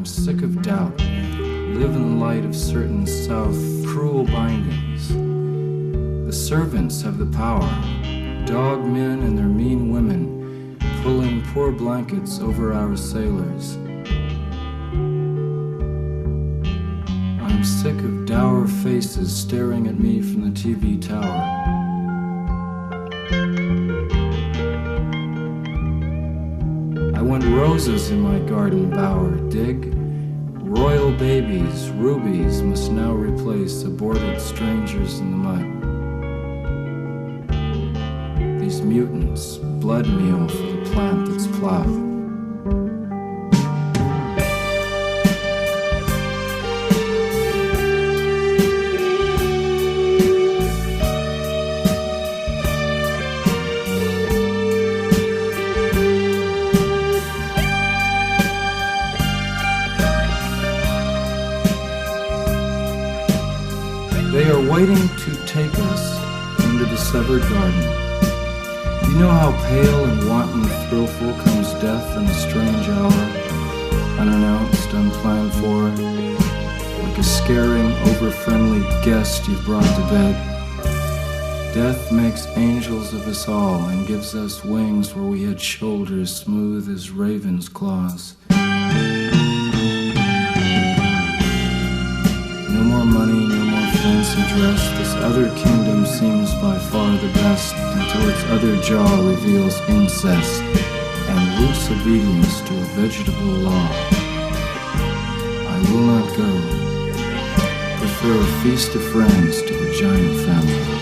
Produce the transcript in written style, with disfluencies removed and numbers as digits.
sick of doubt. Live in the light of certain south cruel bindings. The servants have the power, dog men and their mean women, pulling poor blankets over our sailors. I'm sick of dour faces staring at me from the TV tower. I want roses in my garden bower, dig? Royal babies, rubies must now replace aborted strangers in the mud. These mutants, blood meal for the plant that's plowed. They are waiting to take us into the severed garden. You know how pale and wanton thrillful comes death in a strange hour, unannounced, unplanned for, like a scaring, over-friendly guest you've brought to bed. Death makes angels of us all and gives us wings where we had shoulders smooth as ravens' claws. No more money, no more fancy dress. This other kingdom seems by far the best, until its other jaw reveals incest and loose obedience to a vegetable law. I will not go. Prefer a feast of friends to a giant family.